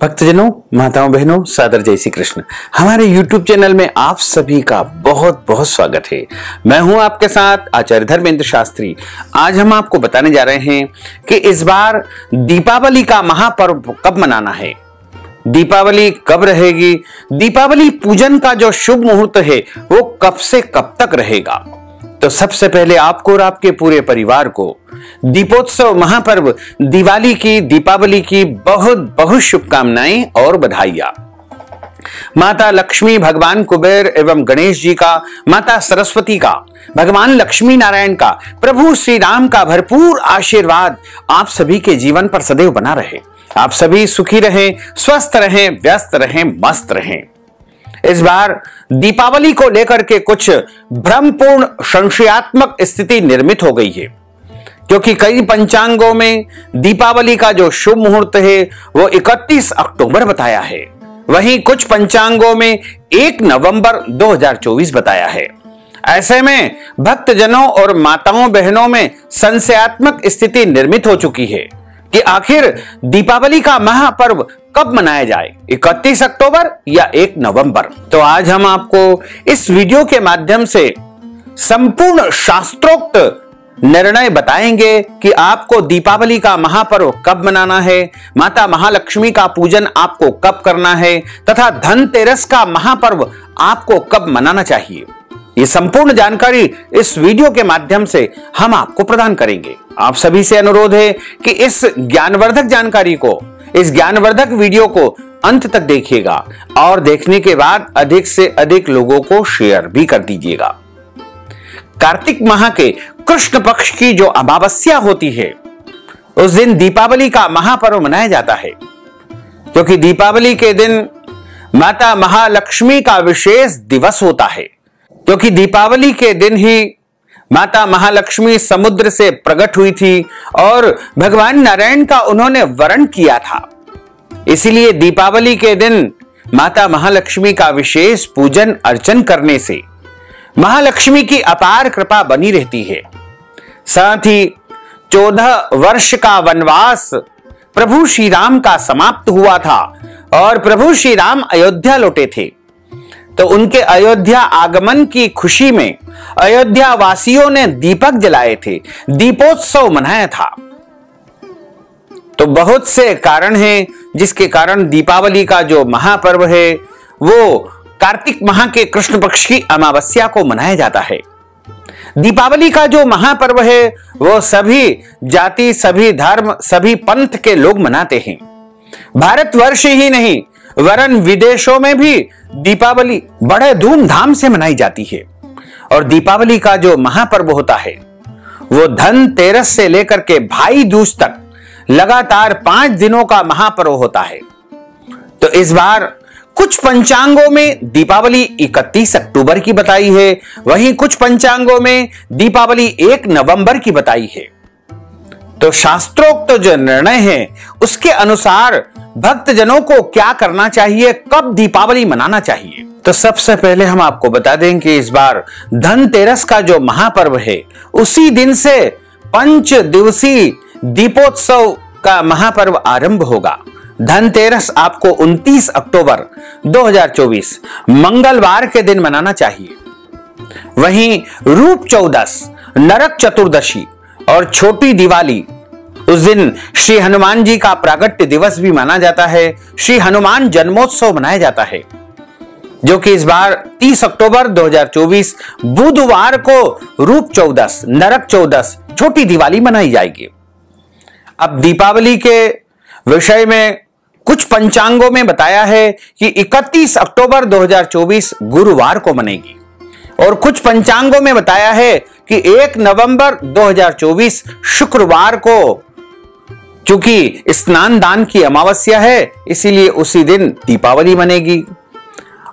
भक्तजनों, माताओं, बहनों, सादर जय श्री कृष्ण। हमारे YouTube चैनल में आप सभी का बहुत बहुत स्वागत है। मैं हूं आपके साथ आचार्य धर्मेंद्र शास्त्री। आज हम आपको बताने जा रहे हैं कि इस बार दीपावली का महापर्व कब मनाना है, दीपावली कब रहेगी, दीपावली पूजन का जो शुभ मुहूर्त है वो कब से कब तक रहेगा। तो सबसे पहले आपको और आपके पूरे परिवार को दीपोत्सव महापर्व दीपावली की बहुत बहुत शुभकामनाएं और बधाइयां। माता लक्ष्मी, भगवान कुबेर एवं गणेश जी का, माता सरस्वती का, भगवान लक्ष्मी नारायण का, प्रभु श्री राम का भरपूर आशीर्वाद आप सभी के जीवन पर सदैव बना रहे। आप सभी सुखी रहें, स्वस्थ रहें, व्यस्त रहें, मस्त रहें। इस बार दीपावली को लेकर के कुछ भ्रमपूर्ण संशयात्मक स्थिति निर्मित हो गई है, क्योंकि कई पंचांगों में दीपावली का जो शुभ मुहूर्त है वो 31 अक्टूबर बताया है, वहीं कुछ पंचांगों में 1 नवंबर 2024 बताया है। ऐसे में भक्तजनों और माताओं बहनों में संशयात्मक स्थिति निर्मित हो चुकी है कि आखिर दीपावली का महापर्व कब मनाया जाए, 31 अक्टूबर या 1 नवंबर। तो आज हम आपको इस वीडियो के माध्यम से संपूर्ण शास्त्रोक्त निर्णय बताएंगे कि आपको दीपावली का महापर्व कब मनाना है, माता महालक्ष्मी का पूजन आपको कब करना है तथा धनतेरस का महापर्व आपको कब मनाना चाहिए। ये संपूर्ण जानकारी इस वीडियो के माध्यम से हम आपको प्रदान करेंगे। आप सभी से अनुरोध है कि इस ज्ञानवर्धक जानकारी को, इस ज्ञानवर्धक वीडियो को अंत तक देखिएगा और देखने के बाद अधिक से अधिक लोगों को शेयर भी कर दीजिएगा। कार्तिक माह के कृष्ण पक्ष की जो अमावस्या होती है उस दिन दीपावली का महापर्व मनाया जाता है, क्योंकि दीपावली के दिन माता महालक्ष्मी का विशेष दिवस होता है, क्योंकि दीपावली के दिन ही माता महालक्ष्मी समुद्र से प्रकट हुई थी और भगवान नारायण का उन्होंने वरण किया था। इसीलिए दीपावली के दिन माता महालक्ष्मी का विशेष पूजन अर्चन करने से महालक्ष्मी की अपार कृपा बनी रहती है। साथ ही 14 वर्ष का वनवास प्रभु श्री राम का समाप्त हुआ था और प्रभु श्री राम अयोध्या लौटे थे, तो उनके अयोध्या आगमन की खुशी में अयोध्या वासियों ने दीपक जलाए थे, दीपोत्सव मनाया था। तो बहुत से कारण हैं जिसके कारण दीपावली का जो महापर्व है वो कार्तिक माह के कृष्ण पक्ष की अमावस्या को मनाया जाता है। दीपावली का जो महापर्व है वो सभी जाति, सभी धर्म, सभी पंथ के लोग मनाते हैं। भारतवर्ष ही नहीं वरन विदेशों में भी दीपावली बड़े धूमधाम से मनाई जाती है। और दीपावली का जो महापर्व होता है वो धनतेरस से लेकर के भाई दूज तक लगातार 5 दिनों का महापर्व होता है। तो इस बार कुछ पंचांगों में दीपावली 31 अक्टूबर की बताई है, वहीं कुछ पंचांगों में दीपावली 1 नवंबर की बताई है। तो शास्त्रोक्त जो निर्णय है उसके अनुसार भक्तजनों को क्या करना चाहिए, कब दीपावली मनाना चाहिए। तो सबसे पहले हम आपको बता दें कि इस बार धनतेरस का जो महापर्व है उसी दिन से 5 दिवसीय दीपोत्सव का महापर्व आरंभ होगा। धनतेरस आपको 29 अक्टूबर 2024 मंगलवार के दिन मनाना चाहिए। वहीं रूप चौदस, नरक चतुर्दशी और छोटी दिवाली, उस दिन श्री हनुमान जी का प्रागट्य दिवस भी माना जाता है। श्री हनुमान जन्मोत्सव मनाया जाता है, जो कि इस बार 30 अक्टूबर 2024 बुधवार को रूप चौदस, नरक चौदस, छोटी दिवाली मनाई जाएगी। अब दीपावली के विषय में कुछ पंचांगों में बताया है कि 31 अक्टूबर 2024 गुरुवार को मनेगी और कुछ पंचांगों में बताया है कि 1 नवंबर 2024 शुक्रवार को, चूंकि स्नान दान की अमावस्या है इसीलिए उसी दिन दीपावली मनेगी।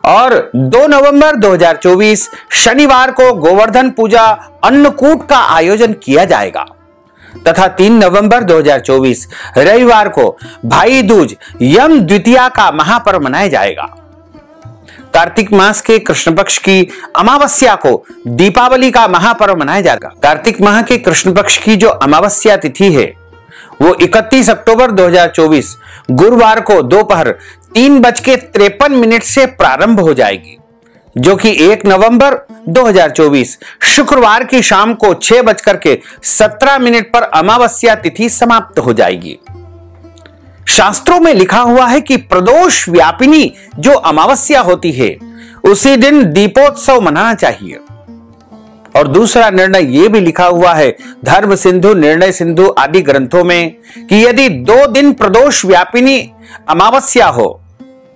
और 2 नवंबर 2024 शनिवार को गोवर्धन पूजा अन्नकूट का आयोजन किया जाएगा तथा 3 नवंबर 2024 रविवार को भाई दूज यम द्वितीया का महापर्व मनाया जाएगा। कार्तिक मास के कृष्ण पक्ष की अमावस्या को दीपावली का महापर्व मनाया जाएगा। कार्तिक माह के कृष्ण पक्ष की जो अमावस्या तिथि है वो 31 अक्टूबर 2024 गुरुवार को दोपहर 3:53 से प्रारंभ हो जाएगी, जो कि 1 नवंबर 2024 शुक्रवार की शाम को 6:17 पर अमावस्या तिथि समाप्त हो जाएगी। शास्त्रों में लिखा हुआ है कि प्रदोष व्यापिनी जो अमावस्या होती है उसी दिन दीपोत्सव मनाना चाहिए। और दूसरा निर्णय यह भी लिखा हुआ है धर्म सिंधु, निर्णय सिंधु आदि ग्रंथों में कि यदि 2 दिन प्रदोष व्यापिनी अमावस्या हो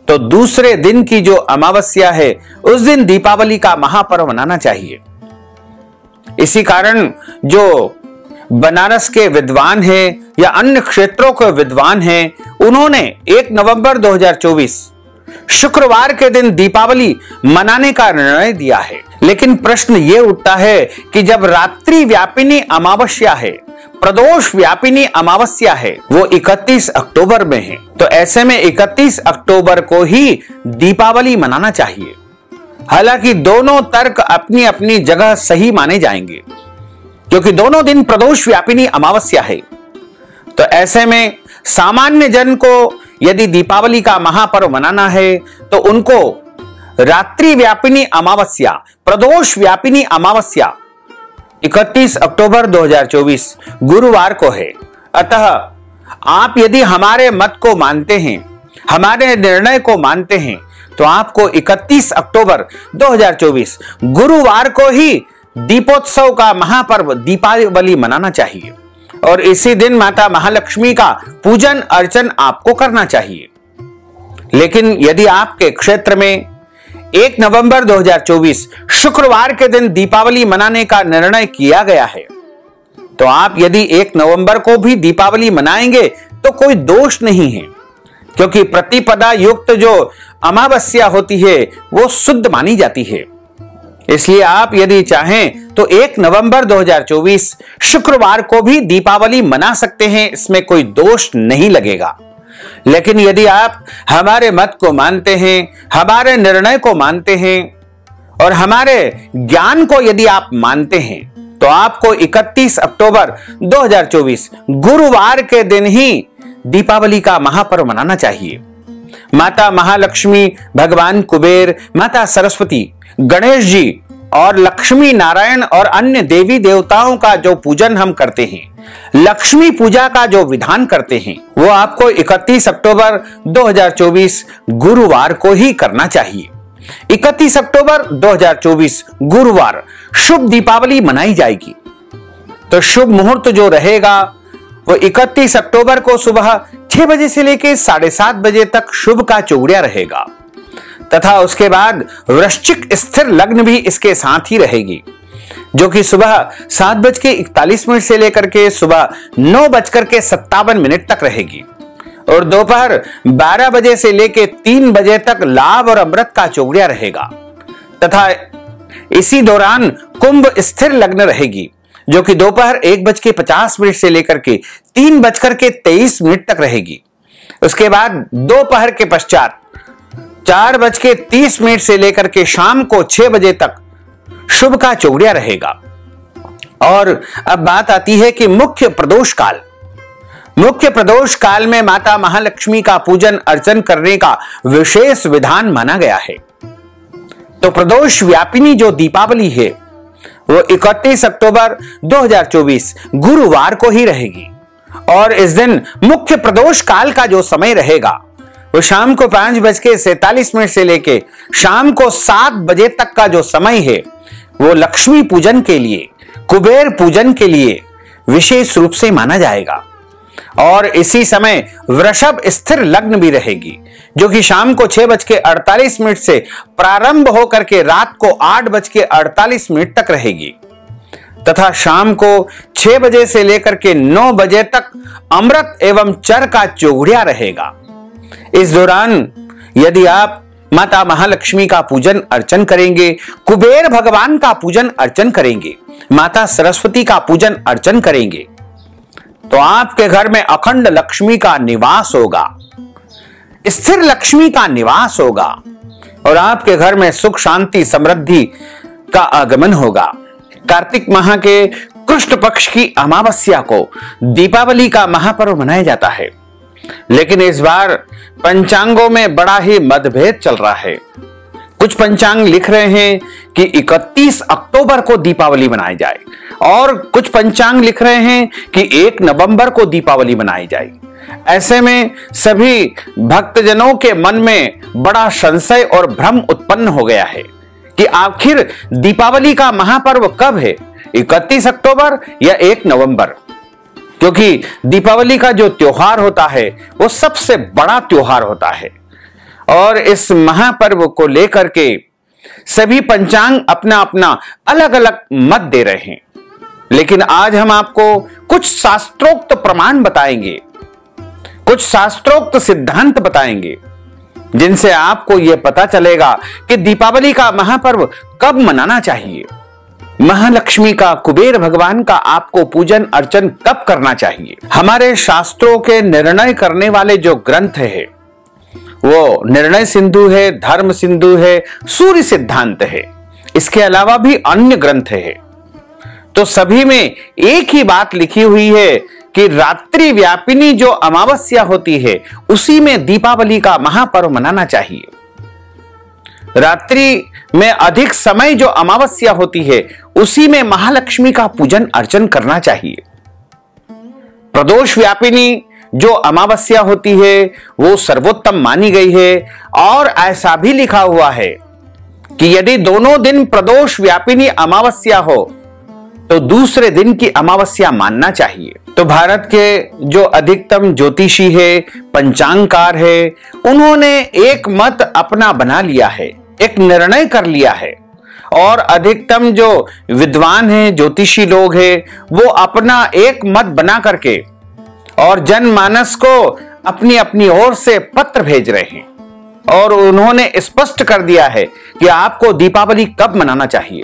तो दूसरे दिन की जो अमावस्या है उस दिन दीपावली का महापर्व मनाना चाहिए। इसी कारण जो बनारस के विद्वान हैं या अन्य क्षेत्रों के विद्वान हैं, उन्होंने 1 नवंबर 2024 शुक्रवार के दिन दीपावली मनाने का निर्णय दिया है। लेकिन प्रश्न यह उठता है कि जब रात्रि व्यापिनी अमावस्या है, प्रदोष व्यापिनी अमावस्या है, वो 31 अक्टूबर में है, तो ऐसे में 31 अक्टूबर को ही दीपावली मनाना चाहिए। हालांकि दोनों तर्क अपनी अपनी जगह सही माने जाएंगे, क्योंकि दोनों दिन प्रदोष व्यापिनी अमावस्या है। तो ऐसे में सामान्य जन को यदि दीपावली का महापर्व मनाना है तो उनको रात्रि व्यापिनी अमावस्या, प्रदोष व्यापिनी अमावस्या 31 अक्टूबर 2024 गुरुवार को है। अतः आप यदि हमारे मत को मानते हैं, हमारे निर्णय को मानते हैं, तो आपको 31 अक्टूबर 2024 गुरुवार को ही दीपोत्सव का महापर्व दीपावली मनाना चाहिए और इसी दिन माता महालक्ष्मी का पूजन अर्चन आपको करना चाहिए। लेकिन यदि आपके क्षेत्र में 1 नवंबर 2024 शुक्रवार के दिन दीपावली मनाने का निर्णय किया गया है, तो आप यदि 1 नवंबर को भी दीपावली मनाएंगे तो कोई दोष नहीं है, क्योंकि प्रतिपदा युक्त जो अमावस्या होती है वो शुद्ध मानी जाती है। इसलिए आप यदि चाहें तो 1 नवंबर 2024 शुक्रवार को भी दीपावली मना सकते हैं, इसमें कोई दोष नहीं लगेगा। लेकिन यदि आप हमारे मत को मानते हैं, हमारे निर्णय को मानते हैं और हमारे ज्ञान को यदि आप मानते हैं, तो आपको 31 अक्टूबर 2024 गुरुवार के दिन ही दीपावली का महापर्व मनाना चाहिए। माता महालक्ष्मी, भगवान कुबेर, माता सरस्वती, गणेश जी और लक्ष्मी नारायण और अन्य देवी देवताओं का जो पूजन हम करते हैं, लक्ष्मी पूजा का जो विधान करते हैं, वो आपको 31 अक्टूबर 2024 गुरुवार को ही करना चाहिए। 31 अक्टूबर 2024 गुरुवार शुभ दीपावली मनाई जाएगी। तो शुभ मुहूर्त जो रहेगा वो 31 अक्टूबर को सुबह 6 बजे से लेकर 7:30 बजे तक शुभ का चौगड़िया रहेगा तथा उसके बाद वृश्चिक स्थिर लग्न भी इसके साथ ही रहेगी, जो कि सुबह 7:41 से लेकर के सुबह 9:57 तक रहेगी और दोपहर 12 बजे से लेकर 3 बजे तक लाभ और अमृत का चौगड़िया रहेगा तथा इसी दौरान कुंभ स्थिर लग्न रहेगी, जो कि दोपहर 1:50 से लेकर के 3:23 तक रहेगी। उसके बाद दोपहर के पश्चात 4:30 से लेकर के शाम को 6 बजे तक शुभ का चौगड़िया रहेगा। और अब बात आती है कि मुख्य प्रदोष काल। मुख्य प्रदोष काल में माता महालक्ष्मी का पूजन अर्चन करने का विशेष विधान माना गया है। तो प्रदोष व्यापिनी जो दीपावली है वो 31 अक्टूबर 2024 गुरुवार को ही रहेगी और इस दिन मुख्य प्रदोष काल का जो समय रहेगा वो शाम को 5:47 से लेके शाम को 7 बजे तक का जो समय है वो लक्ष्मी पूजन के लिए, कुबेर पूजन के लिए विशेष रूप से माना जाएगा। और इसी समय वृषभ स्थिर लग्न भी रहेगी, जो कि शाम को 6:48 से प्रारंभ होकर के रात को 8:48 तक रहेगी तथा शाम को 6 बजे से लेकर के 9 बजे तक अमृत एवं चर का चौगड़िया रहेगा। इस दौरान यदि आप माता महालक्ष्मी का पूजन अर्चन करेंगे, कुबेर भगवान का पूजन अर्चन करेंगे, माता सरस्वती का पूजन अर्चन करेंगे, तो आपके घर में अखंड लक्ष्मी का निवास होगा, स्थिर लक्ष्मी का निवास होगा और आपके घर में सुख शांति समृद्धि का आगमन होगा। कार्तिक माह के कृष्ण पक्ष की अमावस्या को दीपावली का महापर्व मनाया जाता है। लेकिन इस बार पंचांगों में बड़ा ही मतभेद चल रहा है। कुछ पंचांग लिख रहे हैं कि 31 अक्टूबर को दीपावली मनाई जाए और कुछ पंचांग लिख रहे हैं कि 1 नवंबर को दीपावली मनाई जाए। ऐसे में सभी भक्तजनों के मन में बड़ा संशय और भ्रम उत्पन्न हो गया है कि आखिर दीपावली का महापर्व कब है, 31 अक्टूबर या 1 नवंबर। क्योंकि दीपावली का जो त्योहार होता है वो सबसे बड़ा त्योहार होता है और इस महापर्व को लेकर के सभी पंचांग अपना अपना अलग अलग मत दे रहे हैं। लेकिन आज हम आपको कुछ शास्त्रोक्त प्रमाण बताएंगे, कुछ शास्त्रोक्त सिद्धांत बताएंगे, जिनसे आपको यह पता चलेगा कि दीपावली का महापर्व कब मनाना चाहिए, महालक्ष्मी का, कुबेर भगवान का आपको पूजन अर्चन कब करना चाहिए। हमारे शास्त्रों के निर्णय करने वाले जो ग्रंथ है वो निर्णय सिंधु है, धर्म सिंधु है, सूर्य सिद्धांत है। इसके अलावा भी अन्य ग्रंथ है। तो सभी में एक ही बात लिखी हुई है कि रात्रि व्यापिनी जो अमावस्या होती है उसी में दीपावली का महापर्व मनाना चाहिए। रात्रि में अधिक समय जो अमावस्या होती है उसी में महालक्ष्मी का पूजन अर्चन करना चाहिए। प्रदोष व्यापिनी जो अमावस्या होती है वो सर्वोत्तम मानी गई है और ऐसा भी लिखा हुआ है कि यदि दोनों दिन प्रदोष व्यापिनी अमावस्या हो तो दूसरे दिन की अमावस्या मानना चाहिए। तो भारत के जो अधिकतम ज्योतिषी है, पंचांगकार है, उन्होंने एक मत अपना बना लिया है, एक निर्णय कर लिया है और अधिकतम जो विद्वान हैं, ज्योतिषी लोग हैं, वो अपना एक मत बना करके और जनमानस को अपनी अपनी ओर से पत्र भेज रहे हैं और उन्होंने स्पष्ट कर दिया है कि आपको दीपावली कब मनाना चाहिए।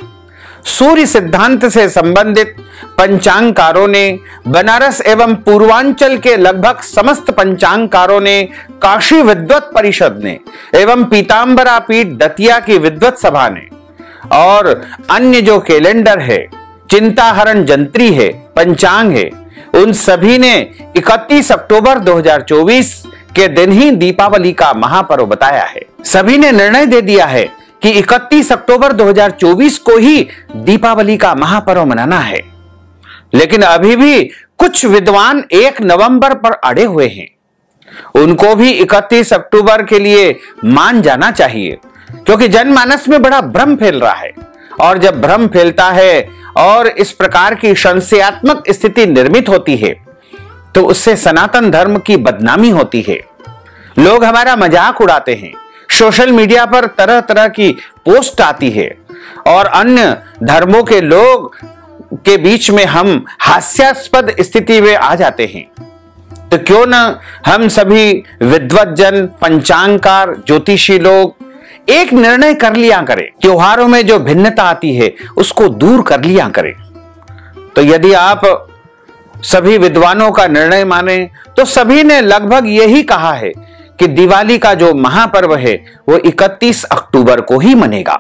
सूर्य सिद्धांत से संबंधित पंचांगकारों ने, बनारस एवं पूर्वांचल के लगभग समस्त पंचांगकारों ने, काशी विद्वत परिषद ने एवं पीतांबरा पीठ दतिया की विद्वत सभा ने और अन्य जो कैलेंडर है, चिंताहरण जंत्री है, पंचांग है, उन सभी ने 31 अक्टूबर 2024 के दिन ही दीपावली का महापर्व बताया है। सभी ने निर्णय दे दिया है कि 31 अक्टूबर 2024 को ही दीपावली का महापर्व मनाना है। लेकिन अभी भी कुछ विद्वान 1 नवंबर पर अड़े हुए हैं। उनको भी 31 अक्टूबर के लिए मान जाना चाहिए, क्योंकि जनमानस में बड़ा भ्रम फैल रहा है और जब भ्रम फैलता है और इस प्रकार की संशयात्मक स्थिति निर्मित होती है तो उससे सनातन धर्म की बदनामी होती है। लोग हमारा मजाक उड़ाते हैं, सोशल मीडिया पर तरह तरह की पोस्ट आती है और अन्य धर्मों के लोग के बीच में हम हास्यास्पद स्थिति में आ जाते हैं। तो क्यों ना हम सभी विद्वत जन, पंचांगकार, ज्योतिषी लोग एक निर्णय कर लिया करें, त्योहारों में जो भिन्नता आती है उसको दूर कर लिया करें। तो यदि आप सभी विद्वानों का निर्णय माने तो सभी ने लगभग यही कहा है कि दिवाली का जो महापर्व है वो 31 अक्टूबर को ही मनेगा।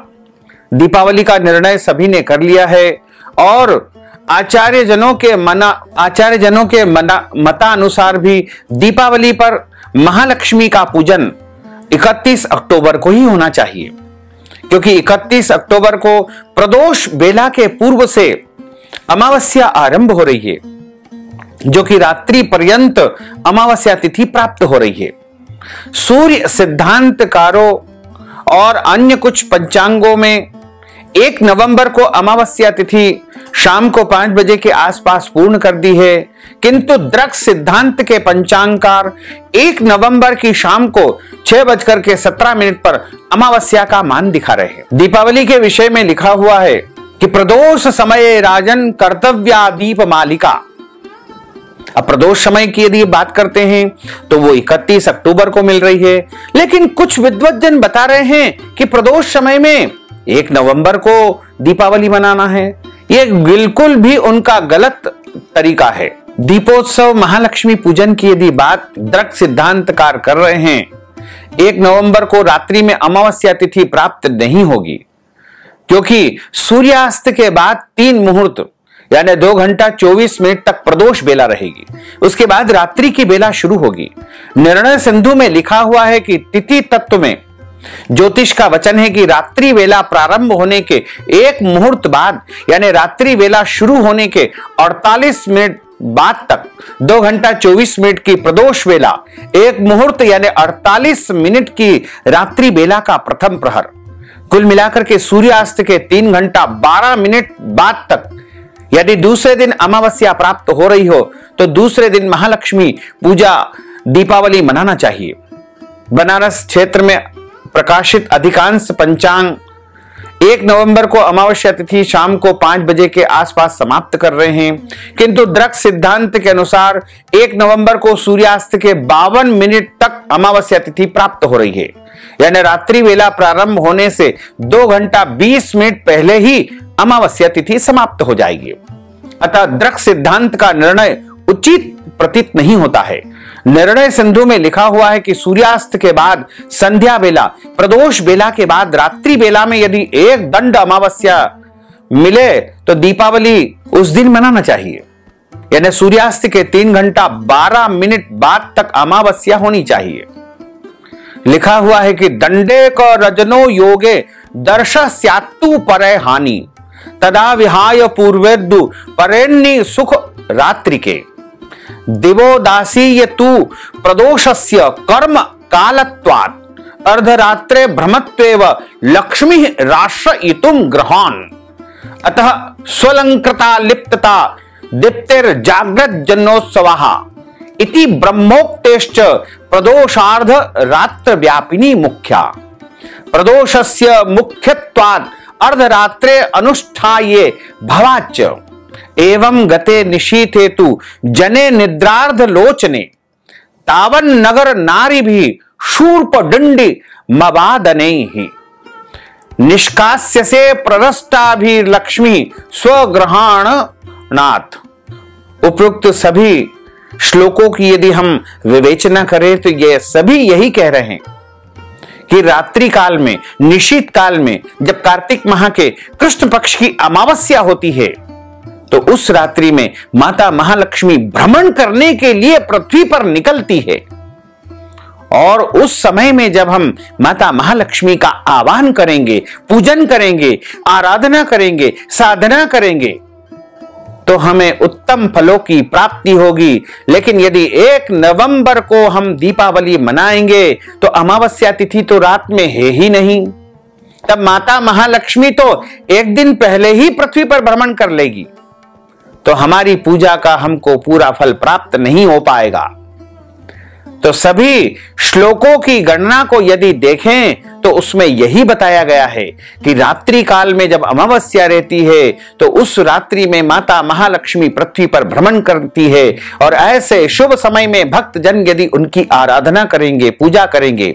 दीपावली का निर्णय सभी ने कर लिया है और आचार्य जनों के मतानुसार भी दीपावली पर महालक्ष्मी का पूजन 31 अक्टूबर को ही होना चाहिए, क्योंकि 31 अक्टूबर को प्रदोष बेला के पूर्व से अमावस्या आरंभ हो रही है, जो कि रात्रि पर्यंत अमावस्या तिथि प्राप्त हो रही है। सूर्य सिद्धांतकारों और अन्य कुछ पंचांगों में 1 नवंबर को अमावस्या तिथि शाम को 5 बजे के आसपास पूर्ण कर दी है, किंतु द्रक सिद्धांत के पंचांगकार 1 नवंबर की शाम को 6:17 पर अमावस्या का मान दिखा रहे हैं। दीपावली के विषय में लिखा हुआ है कि प्रदोष समय राजन कर्तव्या दीप मालिका। अब प्रदोष समय की यदि बात करते हैं तो वो 31 अक्टूबर को मिल रही है, लेकिन कुछ विद्वज्जन बता रहे हैं कि प्रदोष समय में 1 नवंबर को दीपावली मनाना है। ये बिल्कुल भी उनका गलत तरीका है। दीपोत्सव, महालक्ष्मी पूजन की यदि बात द्रक सिद्धांतकार कर रहे हैं, 1 नवंबर को रात्रि में अमावस्या तिथि प्राप्त नहीं होगी, क्योंकि सूर्यास्त के बाद 3 मुहूर्त यानी 2 घंटा 24 मिनट तक प्रदोष बेला रहेगी। उसके बाद रात्रि की बेला शुरू होगी। निर्णय सिंधु में लिखा हुआ है कि तिथि तत्व में ज्योतिष का वचन है कि रात्रि वेला प्रारंभ होने के एक मुहूर्त बाद यानी रात्रि वेला शुरू होने के 48 मिनट बाद तक 2 घंटा 24 मिनट की प्रदोष वेला, एक मुहूर्त यानी 48 मिनट की रात्रि वेला का प्रथम प्रहर, कुल मिलाकर के सूर्यास्त के 3 घंटा 12 मिनट बाद तक यदि दूसरे दिन अमावस्या प्राप्त हो रही हो तो दूसरे दिन महालक्ष्मी पूजा दीपावली मनाना चाहिए। बनारस क्षेत्र में प्रकाशित अधिकांश पंचांग 1 नवंबर को अमावस्या तिथि शाम को 5 बजे के आसपास समाप्त कर रहे हैं, किंतु द्रक सिद्धांत के अनुसार 1 नवंबर को सूर्यास्त के 52 मिनट तक अमावस्या तिथि प्राप्त हो रही है, यानी रात्रि वेला प्रारंभ होने से 2 घंटा 20 मिनट पहले ही अमावस्या तिथि समाप्त हो जाएगी। अतः द्रक सिद्धांत का निर्णय उचित प्रतीत नहीं होता है। निर्णय सिंधु में लिखा हुआ है कि सूर्यास्त के बाद संध्या बेला, प्रदोष बेला के बाद रात्रि बेला में यदि एक दंड अमावस्या मिले तो दीपावली उस दिन मनाना चाहिए, यानी सूर्यास्त के 3 घंटा 12 मिनट बाद तक अमावस्या होनी चाहिए। लिखा हुआ है कि दंडे क रजनो योगे दर्श स्यात्तु परे हानि तदा विहाय पूर्वेदु परेन्नि सुख रात्रिके दिवोदासी ये तू प्रदोषस्य कर्म कालत्वात् अर्धरात्रे भ्रमत्वेव लक्ष्मी राश्रयितुं ग्रहान् अतः स्वलंकृता लिप्तता दीप्तिर जाग्रत जन्नोत्सवः इति ब्रह्मोक्तेश्च प्रदोषार्ध रात्र व्यापिनी मुख्या प्रदोषस्य मुख्यत्वात् अर्धरात्रे अनुष्ठाये भवाच्च एवं गते निशीथे तु जने निद्रार्ध लोचने तावन नगर नारी भी शूर्प दंडी मवादने ही निष्कास्यसे प्ररष्टा भी लक्ष्मी स्वग्रहण नाथ। उपरोक्त सभी श्लोकों की यदि हम विवेचना करें तो ये सभी यही कह रहे हैं कि रात्रि काल में, निशीत काल में, जब कार्तिक माह के कृष्ण पक्ष की अमावस्या होती है तो उस रात्रि में माता महालक्ष्मी भ्रमण करने के लिए पृथ्वी पर निकलती है। और उस समय में जब हम माता महालक्ष्मी का आह्वान करेंगे, पूजन करेंगे, आराधना करेंगे, साधना करेंगे तो हमें उत्तम फलों की प्राप्ति होगी। लेकिन यदि 1 नवंबर को हम दीपावली मनाएंगे तो अमावस्या तिथि तो रात में है ही नहीं, तब माता महालक्ष्मी तो एक दिन पहले ही पृथ्वी पर भ्रमण कर लेगी, तो हमारी पूजा का हमको पूरा फल प्राप्त नहीं हो पाएगा। तो सभी श्लोकों की गणना को यदि देखें तो उसमें यही बताया गया है कि रात्रि काल में जब अमावस्या रहती है तो उस रात्रि में माता महालक्ष्मी पृथ्वी पर भ्रमण करती है और ऐसे शुभ समय में भक्त जन यदि उनकी आराधना करेंगे, पूजा करेंगे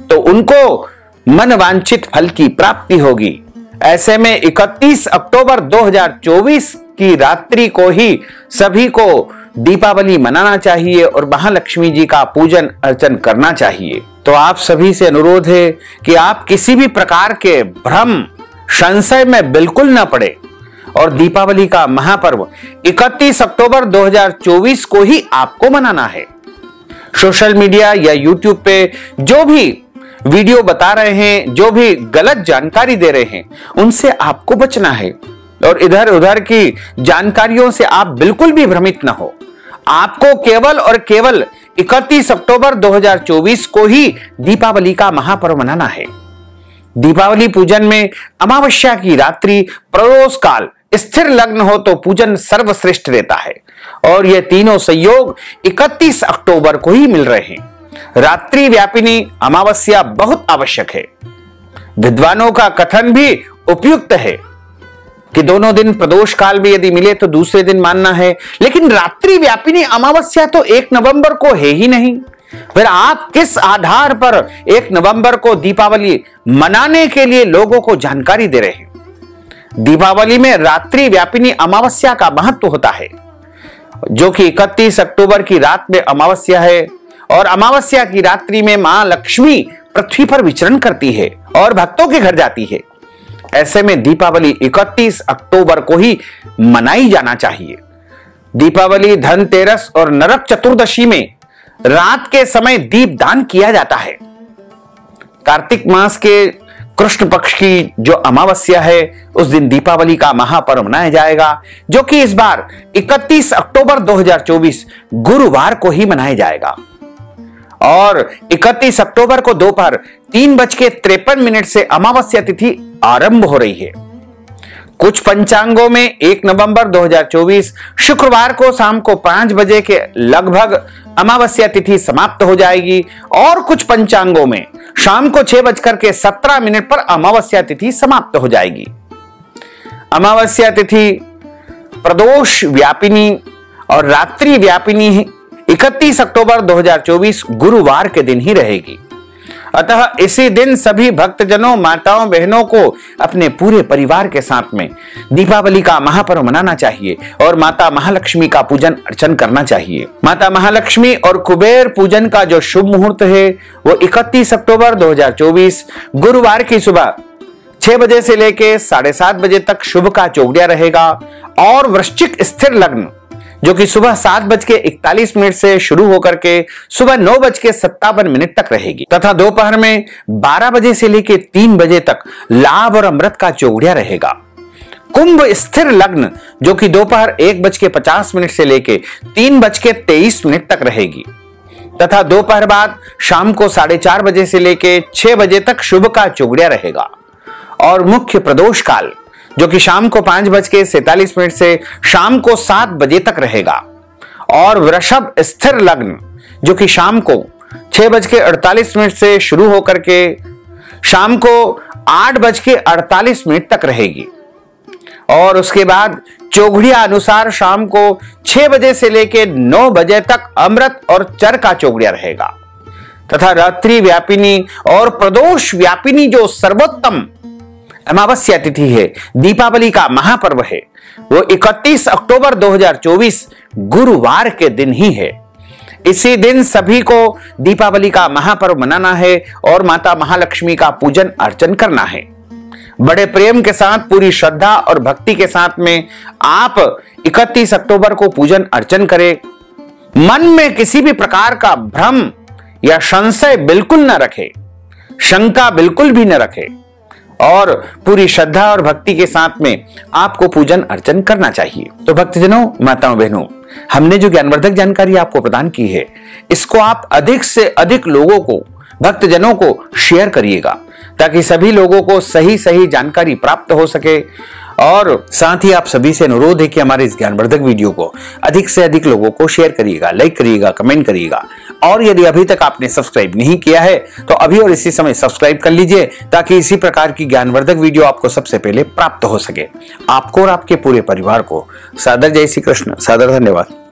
तो उनको मन वांछित फल की प्राप्ति होगी। ऐसे में 31 अक्टूबर 2024 की रात्रि को ही सभी को दीपावली मनाना चाहिए और महालक्ष्मी जी का पूजन अर्चन करना चाहिए। तो आप सभी से अनुरोध है कि आप किसी भी प्रकार के भ्रम संशय में बिल्कुल न पड़े और दीपावली का महापर्व 31 अक्टूबर 2024 को ही आपको मनाना है। सोशल मीडिया या यूट्यूब पे जो भी वीडियो बता रहे हैं, जो भी गलत जानकारी दे रहे हैं, उनसे आपको बचना है और इधर उधर की जानकारियों से आप बिल्कुल भी भ्रमित न हो। आपको केवल और केवल 31 अक्टूबर 2024 को ही दीपावली का महापर्व मनाना है। दीपावली पूजन में अमावस्या की रात्रि, प्रदोष काल, स्थिर लग्न हो तो पूजन सर्वश्रेष्ठ रहता है और ये तीनों संयोग 31 अक्टूबर को ही मिल रहे हैं। रात्रि व्यापिनी अमावस्या बहुत आवश्यक है। विद्वानों का कथन भी उपयुक्त है कि दोनों दिन प्रदोष काल में यदि मिले तो दूसरे दिन मानना है, लेकिन रात्रि व्यापिनी अमावस्या तो 1 नवंबर को है ही नहीं। फिर आप किस आधार पर 1 नवंबर को दीपावली मनाने के लिए लोगों को जानकारी दे रहे हैं? दीपावली में रात्रि व्यापिनी अमावस्या का महत्व होता है, जो कि 31 अक्टूबर की रात में अमावस्या है और अमावस्या की रात्रि में मां लक्ष्मी पृथ्वी पर विचरण करती है और भक्तों के घर जाती है। ऐसे में दीपावली 31 अक्टूबर को ही मनाई जाना चाहिए। दीपावली, धनतेरस और नरक चतुर्दशी में रात के समय दीप दान किया जाता है। कार्तिक मास के कृष्ण पक्ष की जो अमावस्या है उस दिन दीपावली का महापर्व मनाया जाएगा, जो कि इस बार 31 अक्टूबर 2024 गुरुवार को ही मनाया जाएगा। और 31 अक्टूबर को दोपहर 3:53 से अमावस्या तिथि आरंभ हो रही है। कुछ पंचांगों में 1 नवंबर 2024 शुक्रवार को शाम को 5 बजे के लगभग अमावस्या तिथि समाप्त हो जाएगी और कुछ पंचांगों में शाम को 6:17 पर अमावस्या तिथि समाप्त हो जाएगी। अमावस्या तिथि प्रदोष व्यापिनी और रात्रि व्यापिनी 31 अक्टूबर 2024 गुरुवार के दिन ही रहेगी। अतः इसी दिन सभी भक्तजनों, माताओं, बहनों को अपने पूरे परिवार के साथ में दीपावली का महापर्व मनाना चाहिए और माता महालक्ष्मी का पूजन अर्चन करना चाहिए। माता महालक्ष्मी और कुबेर पूजन का जो शुभ मुहूर्त है वो 31 अक्टूबर 2024 गुरुवार की सुबह 6 बजे से लेकर 7:30 बजे तक शुभ का चौगड़िया रहेगा और वृश्चिक स्थिर लग्न जो कि सुबह 7:41 से शुरू होकर के सुबह 9:57 तक रहेगी तथा दोपहर में 12 बजे से लेकर 3 बजे तक लाभ और अमृत का चौगड़िया रहेगा। कुंभ स्थिर लग्न जो कि दोपहर 1:50 से लेकर 3:23 तक रहेगी तथा दोपहर बाद शाम को 4:30 बजे से लेकर 6 बजे तक शुभ का चौगड़िया रहेगा। और मुख्य प्रदोष काल जो कि शाम को 5:47 से शाम को 7 बजे तक रहेगा। और वृषभ स्थिर लग्न जो कि शाम को 6:48 से शुरू होकर के शाम को 8:48 तक रहेगी और उसके बाद चौगड़िया अनुसार शाम को 6 बजे से लेकर 9 बजे तक अमृत और चर का चौगड़िया रहेगा तथा रात्रि व्यापिनी और प्रदोष व्यापिनी जो सर्वोत्तम अमावस्या तिथि है, दीपावली का महापर्व है, वो 31 अक्टूबर 2024 गुरुवार के दिन ही है। इसी दिन सभी को दीपावली का महापर्व मनाना है और माता महालक्ष्मी का पूजन अर्चन करना है। बड़े प्रेम के साथ, पूरी श्रद्धा और भक्ति के साथ में आप 31 अक्टूबर को पूजन अर्चन करें। मन में किसी भी प्रकार का भ्रम या संशय बिल्कुल न रखें, शंका बिल्कुल भी न रखें और पूरी श्रद्धा और भक्ति के साथ में आपको पूजन अर्चन करना चाहिए। तो भक्तजनों, माताओं, बहनों, हमने जो ज्ञानवर्धक जानकारी आपको प्रदान की है इसको आप अधिक से अधिक लोगों को, भक्तजनों को शेयर करिएगा ताकि सभी लोगों को सही सही जानकारी प्राप्त हो सके। और साथ ही आप सभी से अनुरोध है कि हमारे इस ज्ञानवर्धक वीडियो को अधिक से अधिक लोगों को शेयर करिएगा, लाइक करिएगा, कमेंट करिएगा। और यदि अभी तक आपने सब्सक्राइब नहीं किया है तो अभी और इसी समय सब्सक्राइब कर लीजिए ताकि इसी प्रकार की ज्ञानवर्धक वीडियो आपको सबसे पहले प्राप्त हो सके। आपको और आपके पूरे परिवार को सादर जय श्री कृष्ण, सादर धन्यवाद।